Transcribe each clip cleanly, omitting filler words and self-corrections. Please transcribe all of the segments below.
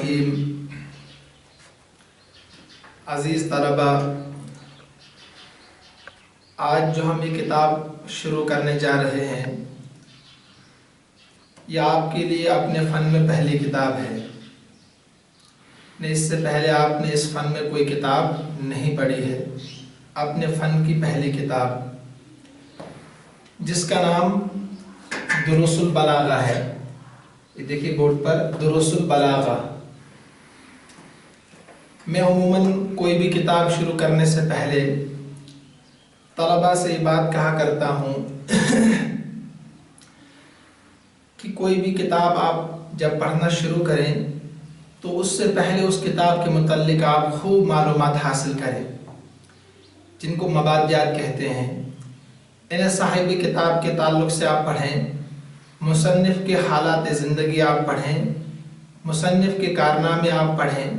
الرحیم۔ عزیز طلبہ، آج جو ہم یہ کتاب شروع کرنے جا رہے ہیں یہ آپ کے لیے اپنے فن میں پہلی کتاب ہے۔ اس سے پہلے آپ نے اس فن میں کوئی کتاب نہیں پڑھی ہے، اپنے فن کی پہلی کتاب جس کا نام دروس البلاغہ ہے۔ یہ دیکھیے بورڈ پر دروس البلاغہ۔ میں عموماً کوئی بھی کتاب شروع کرنے سے پہلے طلباء سے یہ بات کہا کرتا ہوں کہ کوئی بھی کتاب آپ جب پڑھنا شروع کریں تو اس سے پہلے اس کتاب کے متعلق آپ خوب معلومات حاصل کریں، جن کو مبادئات کہتے ہیں۔ انہیں صاحب کتاب کے تعلق سے آپ پڑھیں، مصنف کے حالات زندگی آپ پڑھیں، مصنف کے کارنامے آپ پڑھیں،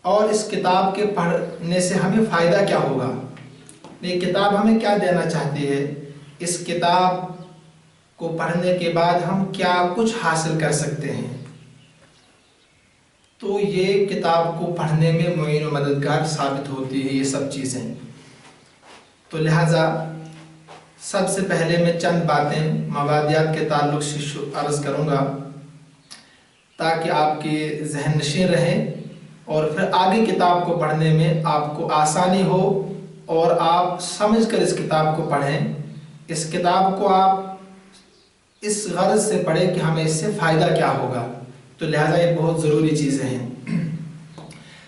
اور اس کتاب کے پڑھنے سے ہمیں فائدہ کیا ہوگا، یہ کتاب ہمیں کیا دینا چاہتی ہے، اس کتاب کو پڑھنے کے بعد ہم کیا کچھ حاصل کر سکتے ہیں۔ تو یہ کتاب کو پڑھنے میں معین و مددگار ثابت ہوتی ہے یہ سب چیزیں۔ تو لہٰذا سب سے پہلے میں چند باتیں مبادئات کے تعلق سے عرض کروں گا تاکہ آپ کے ذہن نشین رہیں اور پھر آگے کتاب کو پڑھنے میں آپ کو آسانی ہو اور آپ سمجھ کر اس کتاب کو پڑھیں۔ اس کتاب کو آپ اس غرض سے پڑھیں کہ ہمیں اس سے فائدہ کیا ہوگا، تو لہٰذا یہ بہت ضروری چیزیں ہیں۔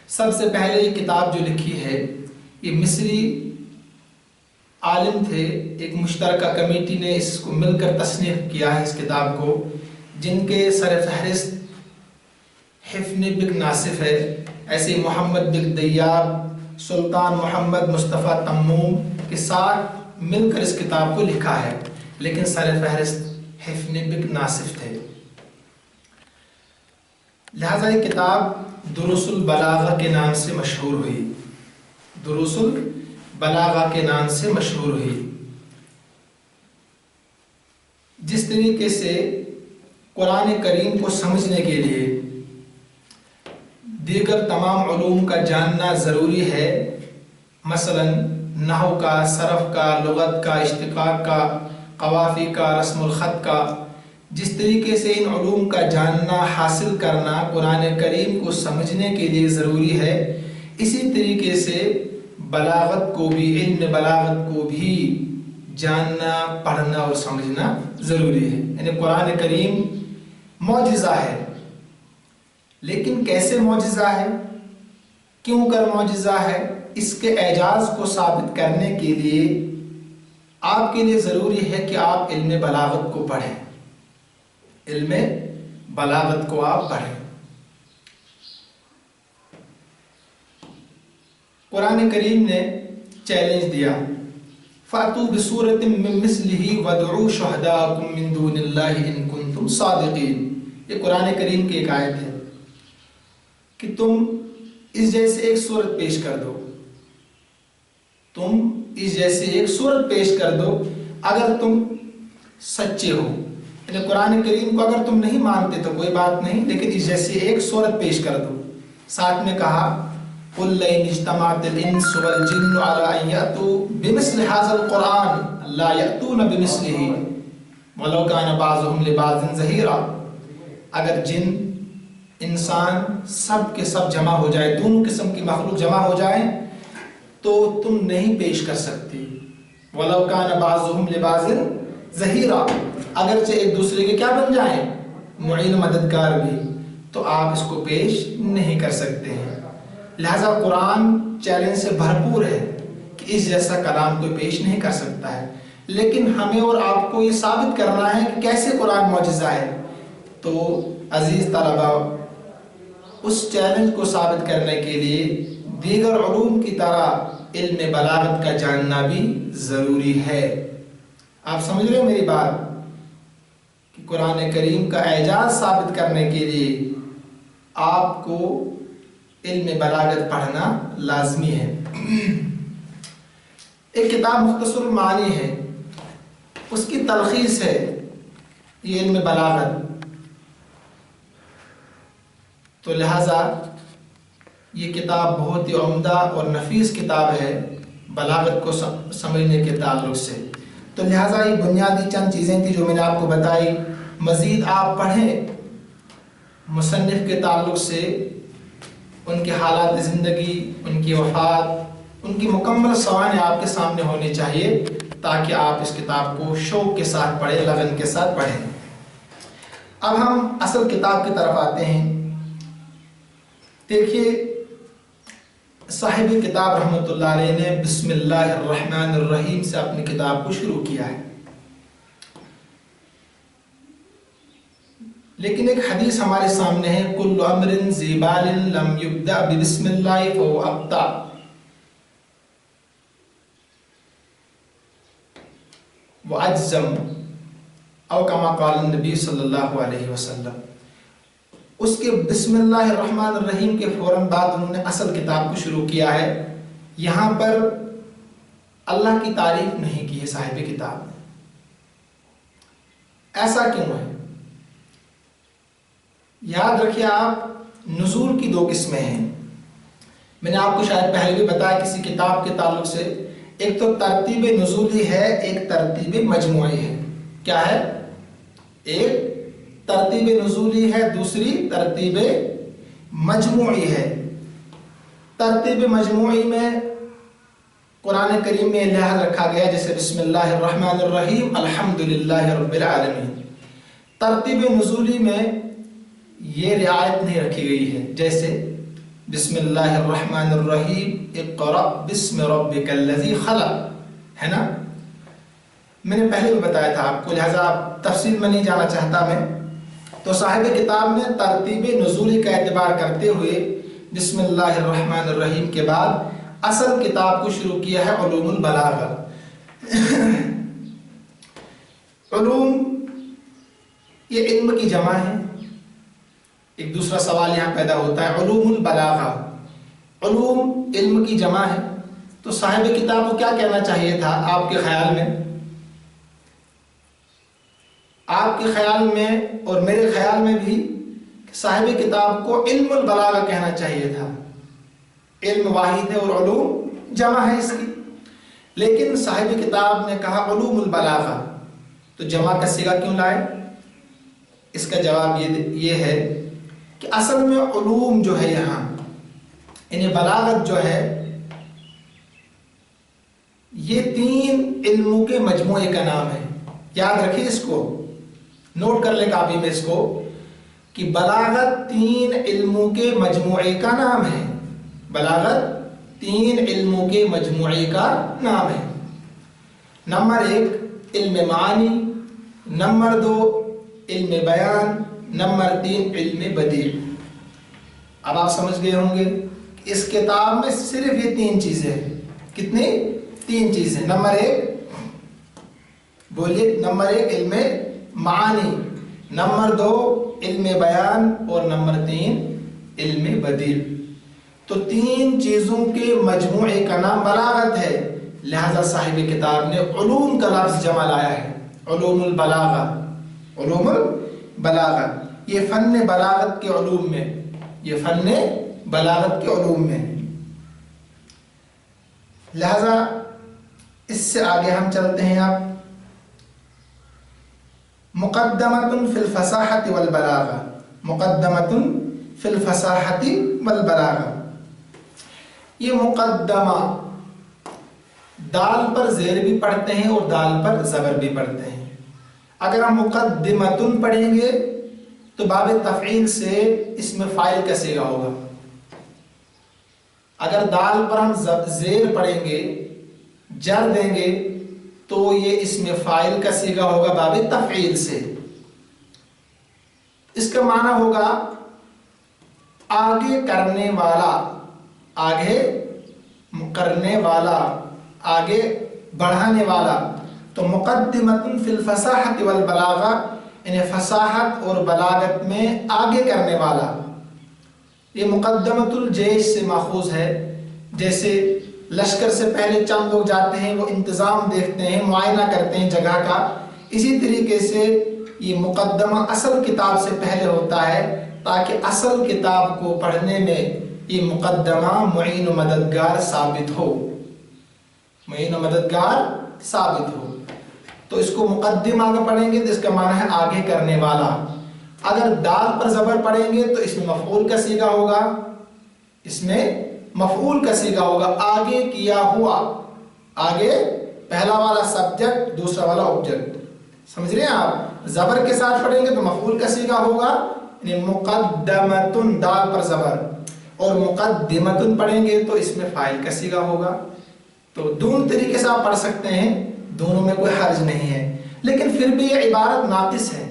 سب سے پہلے یہ کتاب جو لکھی ہے یہ مصری عالم تھے، ایک مشترکہ کمیٹی نے اس کو مل کر تصنیف کیا ہے اس کتاب کو، جن کے سر فہرست حفن بک ناصف ہے، ایسے محمد بک دیاب، سلطان محمد مصطفیٰ تموم کے ساتھ مل کر اس کتاب کو لکھا ہے، لیکن سر فہرست حفن بک ناصف تھے۔ لہذا یہ کتاب دروس البلاغہ کے نام سے مشہور ہوئی، دروس البلاغہ کے نام سے مشہور ہوئی۔ جس طریقے سے قرآن کریم کو سمجھنے کے لیے دیگر تمام علوم کا جاننا ضروری ہے، مثلا نحو کا، صرف کا، لغت کا، اشتقاق کا، قوافی کا، رسم الخط کا، جس طریقے سے ان علوم کا جاننا حاصل کرنا قرآن کریم کو سمجھنے کے لیے ضروری ہے، اسی طریقے سے بلاغت کو بھی، علم بلاغت کو بھی جاننا، پڑھنا اور سمجھنا ضروری ہے۔ یعنی قرآن کریم معجزہ ہے، لیکن کیسے معجزہ ہے، کیوں کر معجزہ ہے، اس کے اعجاز کو ثابت کرنے کے لیے آپ کے لیے ضروری ہے کہ آپ علم بلاغت کو پڑھیں، علم بلاغت کو آپ پڑھیں۔ قرآن کریم نے چیلنج دیا، فَأْتُوا بِسُورَةٍ مِّن مِّثْلِهِ وَادْعُوا شُهَدَاءَكُم مِّن دُونِ اللَّهِ إِن كُنتُمْ صَادِقِينَ۔ یہ قرآن کریم کی ایک آیت ہے کہ تم اس جیسے ایک صورت پیش کر دو، تم اس جیسے ایک صورت پیش کر دو اگر تم سچے ہو۔ یعنی قرآن کریم کو اگر تم نہیں مانتے تو کوئی بات نہیں، لیکن اس جیسے ایک صورت پیش کر دو۔ ساتھ میں کہا قُلْ لَئِنِ اجْتَمَعَتِ الْإِنسُ وَالْجِنُّ عَلَىٰ أَن يَأْتُوا بِمِثْلِ هَٰذَا الْقُرْآنِ لَا يَأْتُونَ بِمِثْلِهِ وَلَوْ كَانَ بَعْضُهُمْ لِبَعْضٍ ظَهِيرًا۔ اگر جن، انسان سب کے سب جمع ہو جائے، دونوں قسم کی مخلوق جمع ہو جائیں تو تم نہیں پیش کر سکتی۔ وَلَوْ كَانَ بَعْضُهُمْ لِبَعْضٍ ظَهِيرًا، اگرچہ ایک دوسرے کے کیا بن جائیں، معین مددگار بھی، تو آپ اس کو پیش نہیں کر سکتے ہیں۔ لہذا قرآن چیلنج سے بھرپور ہے کہ اس جیسا کلام کوئی پیش نہیں کر سکتا ہے، لیکن ہمیں اور آپ کو یہ ثابت کرنا ہے کہ کیسے قرآن معجزہ ہے۔ تو عزیز طلباء، اس چیلنج کو ثابت کرنے کے لیے دیگر علوم کی طرح علم بلاغت کا جاننا بھی ضروری ہے۔ آپ سمجھ رہے ہو میری بات کہ قرآن کریم کا اعجاز ثابت کرنے کے لیے آپ کو علم بلاغت پڑھنا لازمی ہے۔ ایک کتاب مختصر المعانی ہے، اس کی تلخیص ہے یہ علم بلاغت۔ تو لہٰذا یہ کتاب بہت ہی عمدہ اور نفیس کتاب ہے بلاغت کو سمجھنے کے تعلق سے۔ تو لہٰذا یہ بنیادی چند چیزیں تھیں جو میں نے آپ کو بتائی۔ مزید آپ پڑھیں مصنف کے تعلق سے، ان کے حالات زندگی، ان کی وفات، ان کی مکمل سوانح آپ کے سامنے ہونی چاہیے تاکہ آپ اس کتاب کو شوق کے ساتھ پڑھیں، لگن کے ساتھ پڑھیں۔ اب ہم اصل کتاب کی طرف آتے ہیں۔ دیکھیے صاحب کتاب رحمۃ اللہ علیہ نے بسم اللہ الرحمن الرحیم سے اپنی کتاب کو شروع کیا ہے، لیکن ایک حدیث ہمارے سامنے ہے، کل امر ذی بال لم یبدأ بسم اللہ فهو ابتر، وأجزم او کما قال النبی صلی اللہ علیہ وسلم۔ اس کے بسم اللہ الرحمن الرحیم کے فوراً بعد انہوں نے اصل کتاب کو شروع کیا ہے۔ یہاں پر اللہ کی تعریف نہیں کی ہے صاحب کتاب نے۔ ایسا کیوں ہے؟ یاد رکھیے آپ، نزول کی دو قسمیں ہیں۔ میں نے آپ کو شاید پہلے بھی بتایا کسی کتاب کے تعلق سے، ایک تو ترتیب نزولی ہے، ایک ترتیب مجموعی ہے۔ کیا ہے؟ ایک ترتیب نزولی ہے، دوسری ترتیب مجموعی ہے۔ ترتیب مجموعی میں قرآن کریم میں لحاظ رکھا گیا جیسے بسم اللہ الرحمن الرحیم الحمدللہ رب العالمین۔ ترتیب نزولی میں یہ رعایت نہیں رکھی گئی ہے، جیسے بسم اللہ الرحمن الرحیم اقرأ بسم ربک الذی خلق، ہے نا؟ میں نے پہلے بھی بتایا تھا آپ کو، لہذا تفصیل میں نہیں جانا چاہتا میں۔ تو صاحب کتاب نے ترتیب نزولی کا اعتبار کرتے ہوئے بسم اللہ الرحمن الرحیم کے بعد اصل کتاب کو شروع کیا ہے علوم البلاغہ۔ علوم یہ علم کی جمع ہے۔ ایک دوسرا سوال یہاں پیدا ہوتا ہے، علوم البلاغہ، علوم علم کی جمع ہے، تو صاحب کتاب کو کیا کہنا چاہیے تھا آپ کے خیال میں؟ آپ کے خیال میں اور میرے خیال میں بھی صاحب کتاب کو علم البلاغہ کہنا چاہیے تھا۔ علم واحد ہے اور علوم جمع ہے اس کی، لیکن صاحب کتاب نے کہا علوم البلاغہ، تو جمع کا صیغہ کیوں لائے؟ اس کا جواب یہ ہے کہ اصل میں علوم جو ہے یہاں، یعنی بلاغت جو ہے، یہ 3 علموں کے مجموعے کا نام ہے۔ یاد رکھیے اس کو، نوٹ کر لیں کاپی میں اس کو، کہ بلاغت 3 علموں کے مجموعے کا نام ہے۔ بلاغت 3 علموں کے مجموعے کا نام ہے۔ نمبر 1 علم معانی، نمبر 2 علم بیان، نمبر 3 علم بدیع۔ اب آپ سمجھ گئے ہوں گے کہ اس کتاب میں صرف یہ 3 چیزیں ہیں۔ کتنی؟ 3 چیزیں۔ نمبر 1 بولیے، نمبر 1 علم معانی، نمبر 2 علم بیان، اور نمبر 3 علم بدیع۔ تو 3 چیزوں کے مجموعے کا نام بلاغت ہے، لہذا صاحب کتاب نے علوم کا لفظ جمع لایا ہے، علوم البلاغہ۔ علوم البلاغہ یہ فن بلاغت کے علوم میں، یہ فن بلاغت کے علوم میں، لہذا اس سے آگے ہم چلتے ہیں۔ آپ مقدمۃ فی الفصاحۃ والبلاغہ، مقدمۃ فی الفصاحۃ والبلاغہ۔ یہ مقدمہ دال پر زیر بھی پڑھتے ہیں اور دال پر زبر بھی پڑھتے ہیں۔ اگر ہم مقدمۃ پڑھیں گے تو باب تفعیل سے اس میں فاعل کا صیغہ ہوگا۔ اگر دال پر ہم زیر پڑھیں گے، جر دیں گے، تو یہ اس میں فاعل کا صیغہ ہوگا باب تفعیل سے۔ اس کا معنی ہوگا آگے کرنے والا، آگے کرنے والا، آگے بڑھانے والا۔ تو مقدمۃ فی الفصاحۃ والبلاغہ، یعنی فصاحت اور بلاغت میں آگے کرنے والا۔ یہ مقدمۃ الجیش سے ماخوذ ہے، جیسے لشکر سے پہلے چند لوگ جاتے ہیں، وہ انتظام دیکھتے ہیں، معائنہ کرتے ہیں جگہ کا، اسی طریقے سے یہ مقدمہ اصل کتاب سے پہلے ہوتا ہے، تاکہ اصل کتاب کو پڑھنے میں یہ مقدمہ معین و مددگار ثابت ہو، معین و مددگار ثابت ہو۔ تو اس کو مقدم آگے پڑھیں گے تو اس کا معنی ہے آگے کرنے والا۔ اگر دال پر زبر پڑھیں گے تو اس میں مفعول کا صیغہ ہوگا، اس میں مفعول کا صیغہ ہوگا، آگے کیا ہوا، آگے پہلا والا سبجیکٹ دوسرا والا آبجیکٹ، سمجھ رہے ہیں آپ؟ زبر کے ساتھ پڑھیں گے تو مفعول کا صیغہ ہوگا، یعنی مقدمتن دال پر زبر، اور مقدمتن پڑھیں گے تو اس میں فاعل کا صیغہ ہوگا۔ تو دونوں طریقے سے آپ پڑھ سکتے ہیں، دونوں میں کوئی حرج نہیں ہے، لیکن پھر بھی یہ عبارت ناقص ہے۔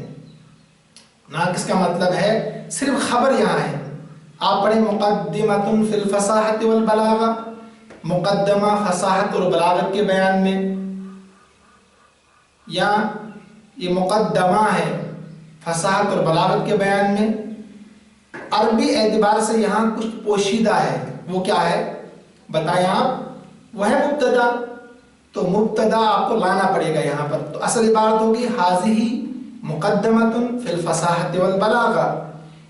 ناقص کا مطلب ہے صرف خبر یہاں ہے، آپ پڑھیں مقدمتن فی الفصاحت والبلاغہ، مقدمہ فصاحت اور بلاغت کے بیان میں، یا یہ مقدمہ ہے فصاحت اور بلاغت کے بیان میں۔ عربی اعتبار سے یہاں کچھ پوشیدہ ہے، وہ کیا ہے بتائیں آپ؟ وہ ہے مبتدا، تو مبتدا آپ کو لانا پڑے گا یہاں پر۔ تو اصل عبارت ہوگی حاضی مقدمتن فی الفصاحت والبلاغہ،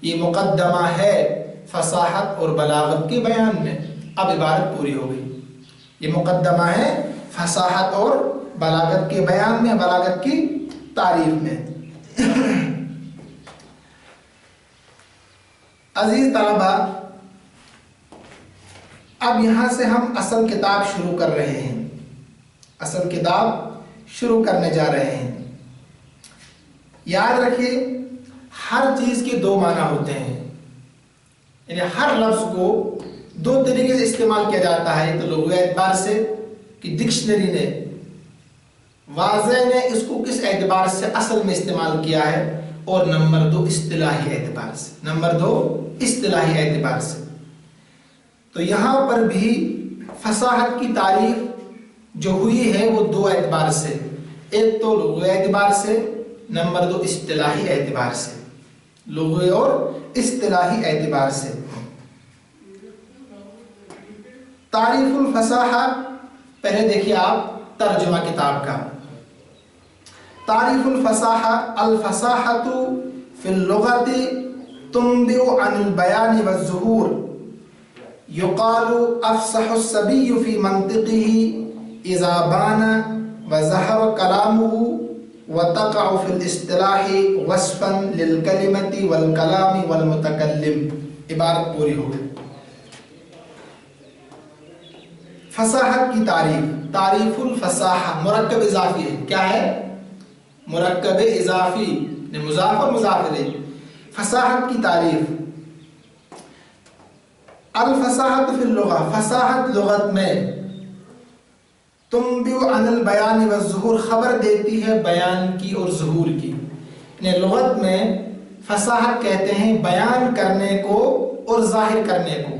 یہ مقدمہ ہے فصاحت اور بلاغت کے بیان میں۔ اب عبارت پوری ہو گئی، یہ مقدمہ ہے فصاحت اور بلاغت کے بیان میں، بلاغت کی تعریف میں۔ عزیز طلبہ، اب یہاں سے ہم اصل کتاب شروع کر رہے ہیں، اصل کتاب شروع کرنے جا رہے ہیں۔ یاد رکھیے ہر چیز کے دو معنی ہوتے ہیں، یعنی ہر لفظ کو دو طریقے سے استعمال کیا جاتا ہے، تو لغوی اعتبار سے کہ ڈکشنری نے، واضح نے اس کو کس اعتبار سے اصل میں استعمال کیا ہے، اور نمبر دو اصطلاحی اعتبار سے، نمبر دو اصطلاحی اعتبار سے۔ تو یہاں پر بھی فصاحت کی تعریف جو ہوئی ہے وہ دو اعتبار سے، ایک تو لغوی اعتبار سے، نمبر دو اصطلاحی اعتبار سے، لغوی اور اصطلاحی اعتبار سے۔ تعریف الفصاحہ، پہلے دیکھیے آپ ترجمہ کتاب کا۔ تعریف الفصاحہ، الفصاحۃ فی اللغۃ تنبئ عن البیان والظہور، یقال افصح الصبی فی منطقہ اذا بان وظہر کلامہ، وتقع فی الاصطلاح وصفا للکلمۃ والکلام والمتکلم۔ عبارت پوری ہو گئی۔ فصاحت کی تعریف، تعریف الفصاحہ مرکب اضافی ہے، کیا ہے؟ مرکب اضافی، مضاف اور مضاف الیہ۔ فصاحت کی تعریف، الفصاحت فی اللغہ، فصاحت لغت میں، تنبئ عن البیان والظہور، خبر دیتی ہے بیان کی اور ظہور کی۔ یعنی لغت میں فصاحت کہتے ہیں بیان کرنے کو اور ظاہر کرنے کو،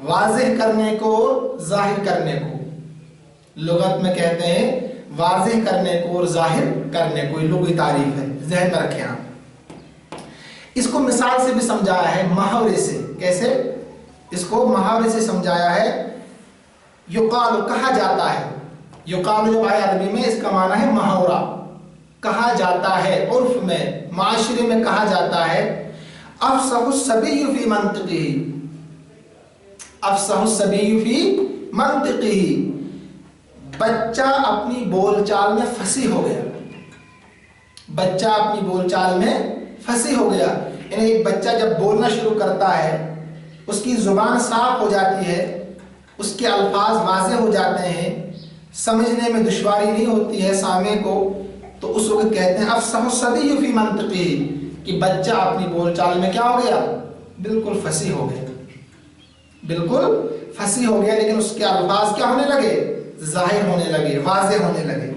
واضح کرنے کو اور ظاہر کرنے کو، لغت میں کہتے ہیں واضح کرنے کو اور ظاہر کرنے کو، یہ لغوی تعریف ہے، ذہن میں رکھیں آپ۔ اس کو مثال سے بھی سمجھایا ہے، محاورے سے۔ کیسے؟ اس کو محاورے سے سمجھایا ہے۔ یقال، کہا جاتا ہے، یقال جو آیا عربی میں اس کا معنی ہے محاورہ، کہا جاتا ہے، عرف میں، معاشرے میں کہا جاتا ہے، افصح الصبی فی منطقہ، افصح الصبی فی منطقہ، بچہ اپنی بول چال میں فصیح ہو گیا، بچہ اپنی بول چال میں فصیح ہو گیا۔ یعنی ایک بچہ جب بولنا شروع کرتا ہے، اس کی زبان صاف ہو جاتی ہے، اس کے الفاظ واضح ہو جاتے ہیں، سمجھنے میں دشواری نہیں ہوتی ہے سامع کو، تو اس وقت کہتے ہیں افصح الصبی فی منطقہ، کہ بچہ اپنی بول چال میں کیا ہو گیا؟ بالکل فصیح ہو گیا، بالکل فصیح ہو گیا، لیکن اس کے الفاظ کیا ہونے لگے؟ ظاہر ہونے لگے، واضح ہونے لگے۔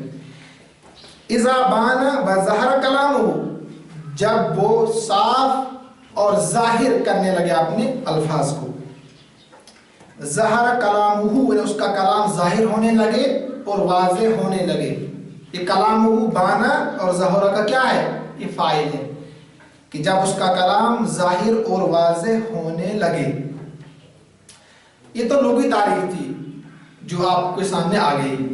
اذا بان وظہر کلامہ، جب وہ صاف اور ظاہر کرنے لگے اپنے الفاظ کو، ظہر کلامہ، اس کا کلام ظاہر ہونے لگے اور واضح ہونے لگے۔ یہ کلامہ بانا اور ظہر کا کیا ہے؟ یہ فاعل ہے، کہ جب اس کا کلام ظاہر اور واضح ہونے لگے۔ یہ تو لغوی تعریف تھی جو آپ کے سامنے آ گئی۔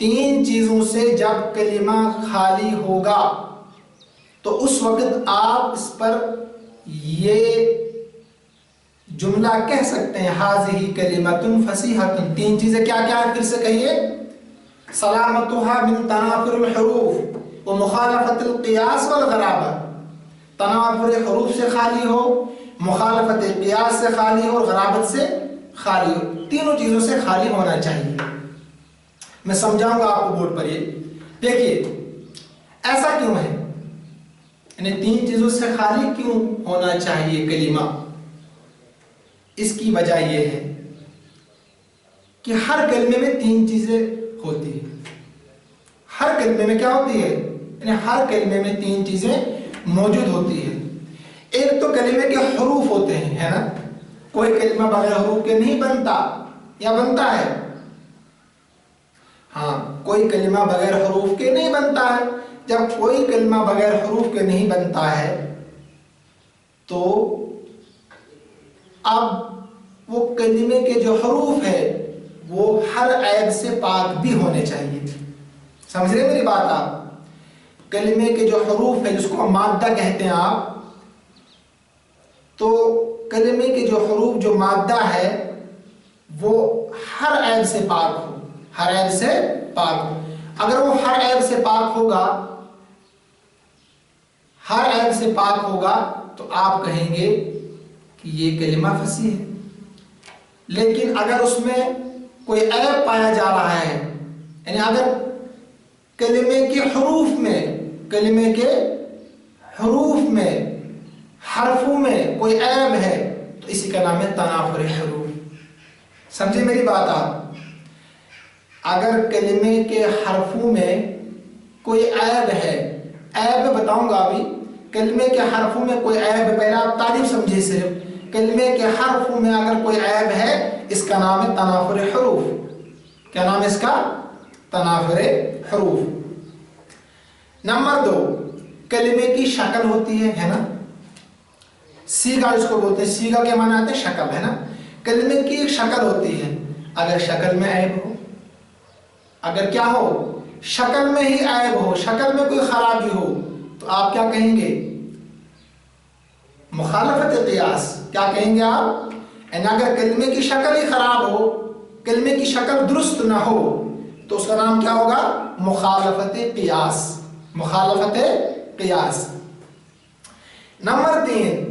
3 چیزوں سے جب کلمہ خالی ہوگا تو اس وقت آپ اس پر یہ جملہ کہہ سکتے ہیں، حاذہ کلمۃ فصیحۃ۔ 3 چیزیں کیا کیا ہے؟ پھر سے کہیے۔ سلامتها من تنافر الحروف ومخالفت القیاس والغرابہ، تنافر حروف سے خالی ہو، مخالفت قیاس سے خالی ہو اور غرابت سے خالی ہو، تینوں چیزوں سے خالی ہونا چاہیے۔ میں سمجھاؤں گا آپ کو بورڈ پر۔ یہ دیکھیے ایسا کیوں ہے، یعنی 3 چیزوں سے خالی کیوں ہونا چاہیے کلمہ؟ اس کی وجہ یہ ہے کہ ہر کلمے میں 3 چیزیں ہوتی ہیں۔ ہر کلمے میں کیا ہوتی ہے؟ یعنی ہر کلمے میں 3 چیزیں موجود ہوتی ہیں۔ ایک تو کلمے کے حروف ہوتے ہیں، ہے نا؟ کوئی کلمہ بغیر حروف کے نہیں بنتا، یا بنتا ہے؟ ہاں، کوئی کلمہ بغیر حروف کے نہیں بنتا ہے۔ جب کوئی کلمہ بغیر حروف کے نہیں بنتا ہے تو اب وہ کلمے کے جو حروف ہے وہ ہر عیب سے پاک بھی ہونے چاہیے۔ سمجھ رہے میری بات آپ؟ کلمے کے جو حروف ہے جس کو مادہ کہتے ہیں آپ، تو کلمے کے جو حروف جو مادہ ہے وہ ہر عیب سے پاک ہو، ہر عیب سے پاک ہو۔ اگر وہ ہر عیب سے پاک ہوگا، ہر عیب سے پاک ہوگا تو آپ کہیں گے کہ یہ کلمہ فصیح ہے۔ لیکن اگر اس میں کوئی عیب پایا جا رہا ہے، یعنی اگر کلمے کے حروف میں، کلمے کے حروف میں، حرفوں میں کوئی عیب ہے تو اسی کا نام ہے تنافر حروف۔ سمجھے میری بات آپ؟ اگر کلمے کے حرفوں میں کوئی عیب ہے، عیب میں بتاؤں گا ابھی، کلمے کے حرفوں میں کوئی عیب ہے، پہلے آپ تعریف سمجھے صرف۔ کلمے کے حرفوں میں اگر کوئی عیب ہے اس کا نام ہے تنافر حروف۔ کیا نام ہے اس کا؟ تنافر حروف۔ نمبر 2، کلمے کی شکل ہوتی ہے نا؟ سیگا اس کو بولتے ہیں، سیگا کے معنی آتے ہیں شکل، ہے نا؟ کلمے کی ایک شکل ہوتی ہے، اگر شکل میں عیب ہو، اگر کیا ہو؟ شکل میں ہی عیب ہو، شکل میں کوئی خرابی ہو تو آپ کیا کہیں گے؟ مخالفت قیاس۔ کیا کہیں گے آپ؟ یعنی اگر کلمے کی شکل ہی خراب ہو، کلمے کی شکل درست نہ ہو تو اس کا نام کیا ہوگا؟ مخالفت قیاس، مخالفت قیاس۔ نمبر 3،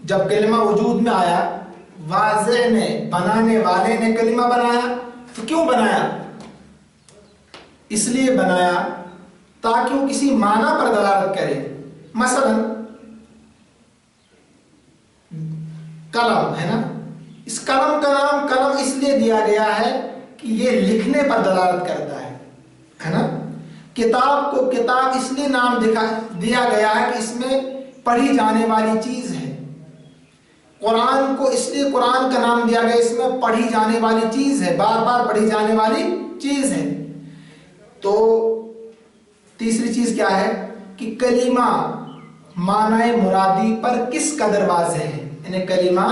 جب کلمہ وجود میں آیا، واضع نے، بنانے والے نے کلمہ بنایا، تو کیوں بنایا؟ اس لیے بنایا تاکہ وہ کسی معنی پر دلالت کرے۔ مثلا قلم ہے نا، اس قلم کا نام قلم اس لیے دیا گیا ہے کہ یہ لکھنے پر دلالت کرتا ہے نا؟ کتاب کو کتاب اس لیے نام دیا گیا ہے کہ اس میں پڑھی جانے والی چیز ہے۔ قرآن کو اس لیے قرآن کا نام دیا گیا، اس میں پڑھی جانے والی چیز ہے، بار بار پڑھی جانے والی چیز ہے۔ تو تیسری چیز کیا ہے کہ کلمہ معنی مرادی پر کس قدر واضح ہے، یعنی کلمہ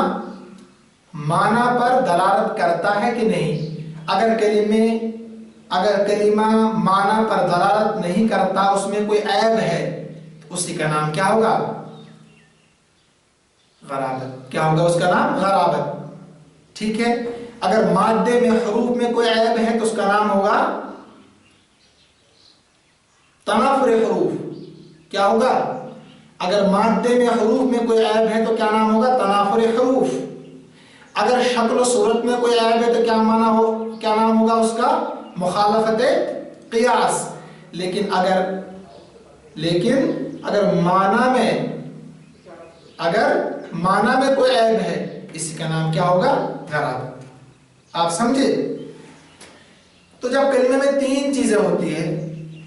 معنی پر دلالت کرتا ہے کہ نہیں۔ اگر کلمہ معنی پر دلالت نہیں کرتا، اس میں کوئی عیب ہے تو اسی کا نام کیا ہوگا؟ غرابت۔ کیا ہوگا اس کا نام؟ غرابت۔ ٹھیک ہے؟ اگر مادے میں، حروف میں کوئی عیب ہے تو اس کا نام ہوگا تنافر حروف۔ کیا ہوگا؟ اگر مادے میں، حروف میں کوئی عیب ہے تو کیا نام ہوگا؟ تنافر حروف۔ اگر شکل و صورت میں کوئی عیب ہے تو کیا نام ہوگا اس کا؟ مخالفت قیاس۔ لیکن اگر معنی میں کوئی عیب ہے، اسی کا نام کیا ہوگا؟ غرابت۔ آپ سمجھے؟ تو جب کلمے میں 3 چیزیں ہوتی ہیں،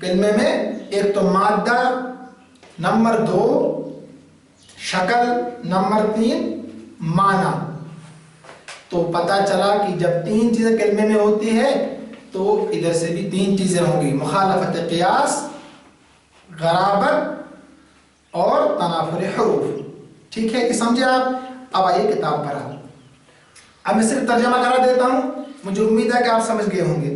کلمے میں ایک تو مادہ، نمبر 2 شکل، نمبر 3 معنی، تو پتہ چلا کہ جب 3 چیزیں کلمے میں ہوتی ہے تو ادھر سے بھی 3 چیزیں ہوں گی، مخالفت قیاس، غرابت اور تنافر حروف۔ ٹھیک ہے کہ سمجھے آپ؟ اب آئیے کتاب پر اب میں صرف ترجمہ کرا دیتا ہوں، مجھے امید ہے کہ آپ سمجھ گئے ہوں گے۔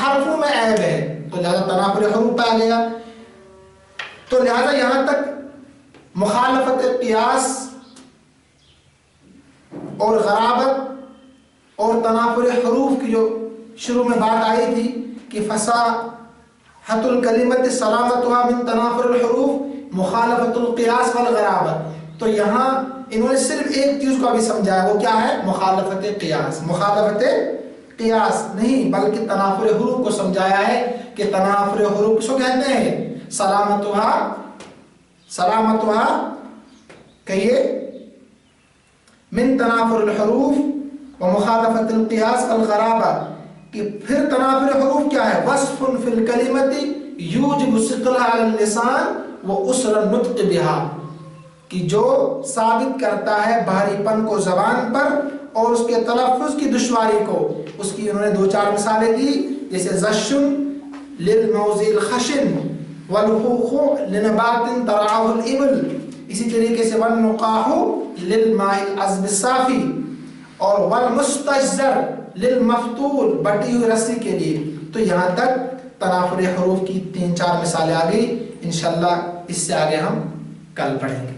حرفوں میں عیب ہے، تو لہذا تنافر حروف پہ آ گیا. تو لہذا یہاں تک مخالفت قیاس اور غرابت اور تنافر حروف کی جو شروع میں بات آئی تھی کہ فصاحت الکلمت سلامتها من تنافر الحروف مخالفت القیاس والغرابت. تو یہاں انہوں نے صرف ایک چیز کو ابھی سمجھایا، وہ کیا ہے؟ مخالفت قیاس. مخالفت قیاس نہیں بلکہ تنافر حروف کو سمجھایا ہے کہ تنافر حروف کس کو کہتے ہیں؟ سلامتها کہیے من تنافر الحروف و مخالفت القیاس والغرابہ. کہ پھر تنافر حروف کیا ہے؟ وصف فی الکلمت یوجب ثقلها علی اللسان و اسر النطق بها، کہ جو ثابت کرتا ہے بھاری پن کو زبان پر اور اس کے تلفظ کی دشواری کو. اس کی انہوں نے 2-4 مثالیں دی، جیسے زشن للموزی الخشن والحوخ لنبات ترعاه الابل، اسی طریقے سے والنقاح للماء العذب الصافی، اور والمستجزر للمفتول بٹی ہوئی رسی کے لیے. تو یہاں تک تنافر حروف کی 3-4 مثالیں آ گئی. انشاءاللہ اس سے آگے ہم کل پڑھیں گے.